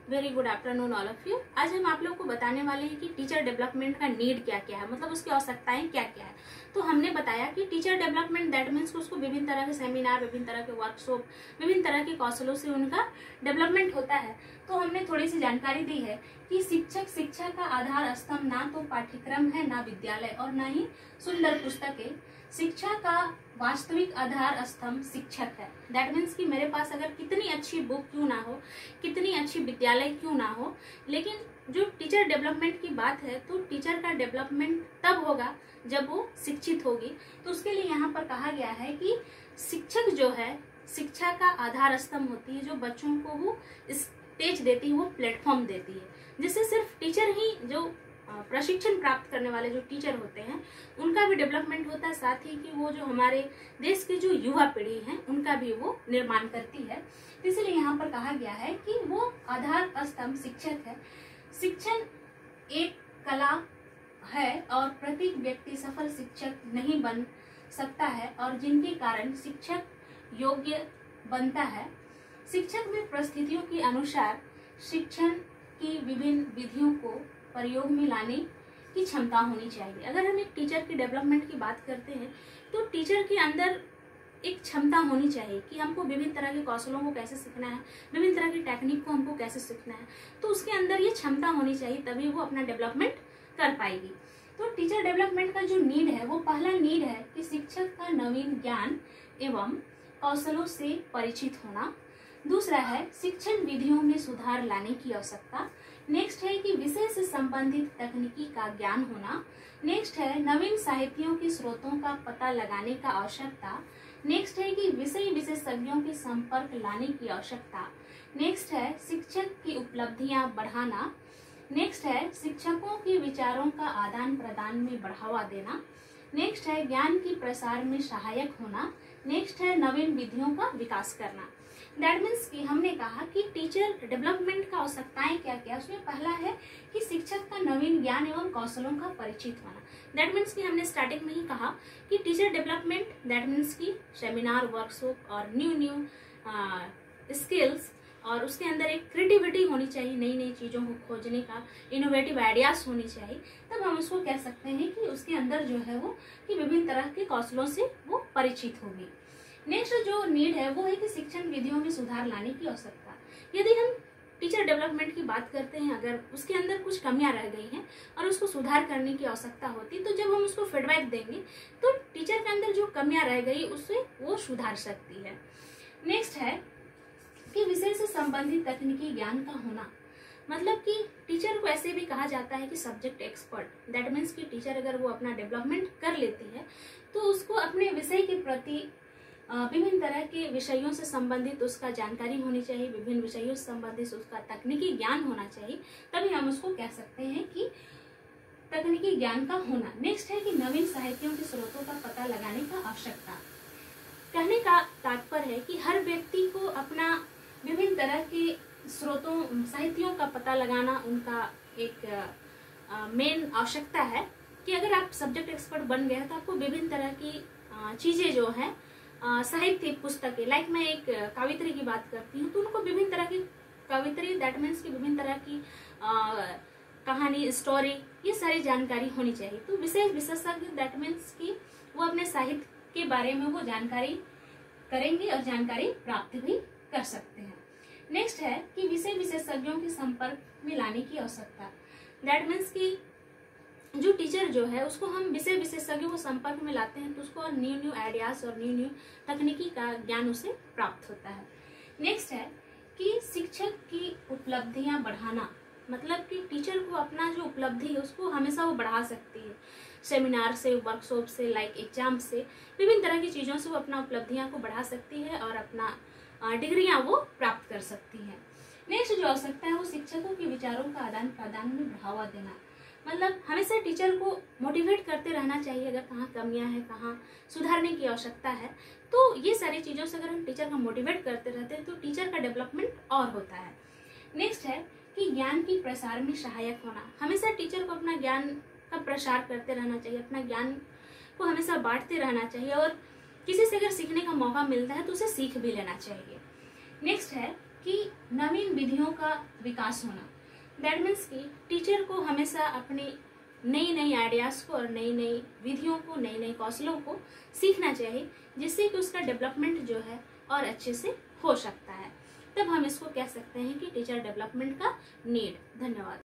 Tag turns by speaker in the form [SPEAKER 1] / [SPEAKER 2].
[SPEAKER 1] Very good afternoon all of you. आज हम आप लोगों को बताने वाले हैं कि टीचर डेवलपमेंट का नीड क्या क्या है, मतलब उसकी आवश्यकताएं क्या क्या है। तो हमने बताया कि टीचर डेवलपमेंट दैट मीन्स उसको विभिन्न तरह के सेमिनार, विभिन्न तरह के वर्कशॉप, विभिन्न तरह के कौशलों से उनका डेवलपमेंट होता है। तो हमने थोड़ी सी जानकारी दी है कि शिक्षक शिक्षा का आधार स्तंभ ना तो पाठ्यक्रम है, ना विद्यालय और ना ही सुंदर पुस्तकें। शिक्षा का वास्तविक आधार स्तंभ शिक्षक है। दैट मीन्स कि मेरे पास अगर कितनी अच्छी बुक क्यों ना हो, कितनी अच्छी विद्यालय क्यों ना हो, लेकिन जो टीचर डेवलपमेंट की बात है तो टीचर का डेवलपमेंट तब होगा जब वो शिक्षित होगी। तो उसके लिए यहाँ पर कहा गया है कि शिक्षक जो है शिक्षा का आधार स्तंभ होती है, जो बच्चों को वो स्टेज देती है, वो प्लेटफॉर्म देती है, जिससे सिर्फ टीचर ही जो प्रशिक्षण प्राप्त करने वाले जो टीचर होते हैं उनका भी डेवलपमेंट होता है, साथ ही कि वो जो हमारे देश की जो युवा पीढ़ी है उनका भी वो निर्माण करती है। इसलिए यहाँ पर कहा गया है कि वो आधार स्तंभ शिक्षक है। शिक्षण एक कला है और प्रत्येक व्यक्ति सफल शिक्षक नहीं बन सकता है, और जिनके कारण शिक्षक योग्य बनता है। शिक्षक में परिस्थितियों के अनुसार शिक्षण की विभिन्न विधियों को प्रयोग में लाने की क्षमता होनी चाहिए। अगर हम एक टीचर की डेवलपमेंट की बात करते हैं तो टीचर के अंदर एक क्षमता होनी चाहिए कि हमको विभिन्न तरह के कौशलों को कैसे सीखना है, विभिन्न तरह की टेक्निक को हमको कैसे सीखना है। तो उसके अंदर ये क्षमता होनी चाहिए, तभी वो अपना डेवलपमेंट कर पाएगी। तो टीचर डेवलपमेंट का जो नीड है वो पहला नीड है कि शिक्षक का नवीन ज्ञान एवं कौशलों से परिचित होना। दूसरा है शिक्षण विधियों में सुधार लाने की आवश्यकता। नेक्स्ट है कि विषय से संबंधित तकनीकी का ज्ञान होना। नेक्स्ट है नवीन साहित्यों के स्रोतों का पता लगाने का आवश्यकता। नेक्स्ट है कि विषय विशेषज्ञों के संपर्क लाने की आवश्यकता। नेक्स्ट है शिक्षक की उपलब्धियां बढ़ाना। नेक्स्ट है शिक्षकों के विचारों का आदान प्रदान में बढ़ावा देना। नेक्स्ट है ज्ञान की प्रसार में सहायक होना। नेक्स्ट है नवीन विधियों का विकास करना। दैट मीन्स कि हमने कहा कि टीचर डेवलपमेंट का आवश्यकताएं क्या क्या, उसमें पहला है कि शिक्षक का नवीन ज्ञान एवं कौशलों का परिचित होना। दैट मीन्स कि हमने स्टार्टिंग में ही कहा कि टीचर डेवलपमेंट दैट मीन्स कि सेमिनार, वर्कशॉप और न्यू स्किल्स, और उसके अंदर एक क्रिएटिविटी होनी चाहिए, नई नई चीज़ों को खोजने का इनोवेटिव आइडियाज होनी चाहिए। तब हम उसको कह सकते हैं कि उसके अंदर जो है वो कि विभिन्न तरह के कौशलों से वो परिचित होगी। नेक्स्ट जो नीड है वो है कि शिक्षण विधियों में सुधार लाने की आवश्यकता। यदि हम टीचर डेवलपमेंट की बात करते हैं, अगर उसके अंदर कुछ कमियां रह गई हैं और उसको सुधार करने की आवश्यकता होती, तो जब हम उसको फीडबैक देंगे तो टीचर के अंदर जो कमियां रह गई उससे वो सुधार सकती है। नेक्स्ट है कि विषय से संबंधित तकनीकी ज्ञान का होना, मतलब कि टीचर को ऐसे भी कहा जाता है कि सब्जेक्ट एक्सपर्ट। दैट मीन्स कि टीचर अगर वो अपना डेवलपमेंट कर लेती है तो उसको अपने विषय के प्रति विभिन्न तरह के विषयों से संबंधित उसका जानकारी होनी चाहिए, विभिन्न विषयों से संबंधित उसका तकनीकी ज्ञान होना चाहिए, तभी हम उसको कह सकते हैं कि तकनीकी ज्ञान का होना। नेक्स्ट है कि नवीन साहित्यों के स्रोतों का पता लगाने का आवश्यकता। कहने का तात्पर्य है कि हर व्यक्ति को अपना विभिन्न तरह के स्रोतों, साहित्यों का पता लगाना उनका एक मेन आवश्यकता है कि अगर आप सब्जेक्ट एक्सपर्ट बन गए हैं तो आपको विभिन्न तरह की चीजें जो हैं साहित्य पुस्तकें, लाइक मैं एक कवित्री की बात करती हूँ तो उनको विभिन्न तरह की कवित्री दैट मीन्स की विभिन्न तरह की कहानी, स्टोरी, ये सारी जानकारी होनी चाहिए। तो विशेष विशेषज्ञ दैट मीन्स कि वो अपने साहित्य के बारे में वो जानकारी करेंगे और जानकारी प्राप्त भी कर सकते हैं। नेक्स्ट है कि विषय विशेषज्ञों के संपर्क में लाने की आवश्यकता। दैट मीन्स कि जो टीचर जो है उसको हम विषय विशेषज्ञों को संपर्क में लाते हैं तो उसको न्यू आइडियाज और न्यू तकनीकी का ज्ञान उसे प्राप्त होता है। नेक्स्ट है कि शिक्षक की उपलब्धियां बढ़ाना, मतलब कि टीचर को अपना जो उपलब्धि है उसको हमेशा वो बढ़ा सकती है, सेमिनार से, वर्कशॉप से, लाइक एग्जाम से, विभिन्न तरह की चीज़ों से वो अपना उपलब्धियां को बढ़ा सकती है और अपना डिग्रियां वो प्राप्त कर सकती है। नेक्स्ट जो आवश्यकता है वो शिक्षकों के विचारों का आदान प्रदान में बढ़ावा देना, मतलब हमेशा टीचर को मोटिवेट करते रहना चाहिए, अगर कहाँ कमियां हैं, कहाँ सुधारने की आवश्यकता है। तो ये सारी चीज़ों से अगर हम टीचर का मोटिवेट करते रहते हैं तो टीचर का डेवलपमेंट और होता है। नेक्स्ट है कि ज्ञान की प्रसार में सहायक होना, हमेशा टीचर को अपना ज्ञान का प्रसार करते रहना चाहिए, अपना ज्ञान को हमेशा बांटते रहना चाहिए और किसी से अगर सीखने का मौका मिलता है तो उसे सीख भी लेना चाहिए। नेक्स्ट है कि नवीन विधियों का विकास होना। दैट मीन्स कि टीचर को हमेशा अपनी नई नई आइडियाज को और नई नई विधियों को, नई नई कौशलों को सीखना चाहिए, जिससे कि उसका डेवलपमेंट जो है और अच्छे से हो सकता है। तब हम इसको कह सकते हैं कि टीचर डेवलपमेंट का नीड। धन्यवाद।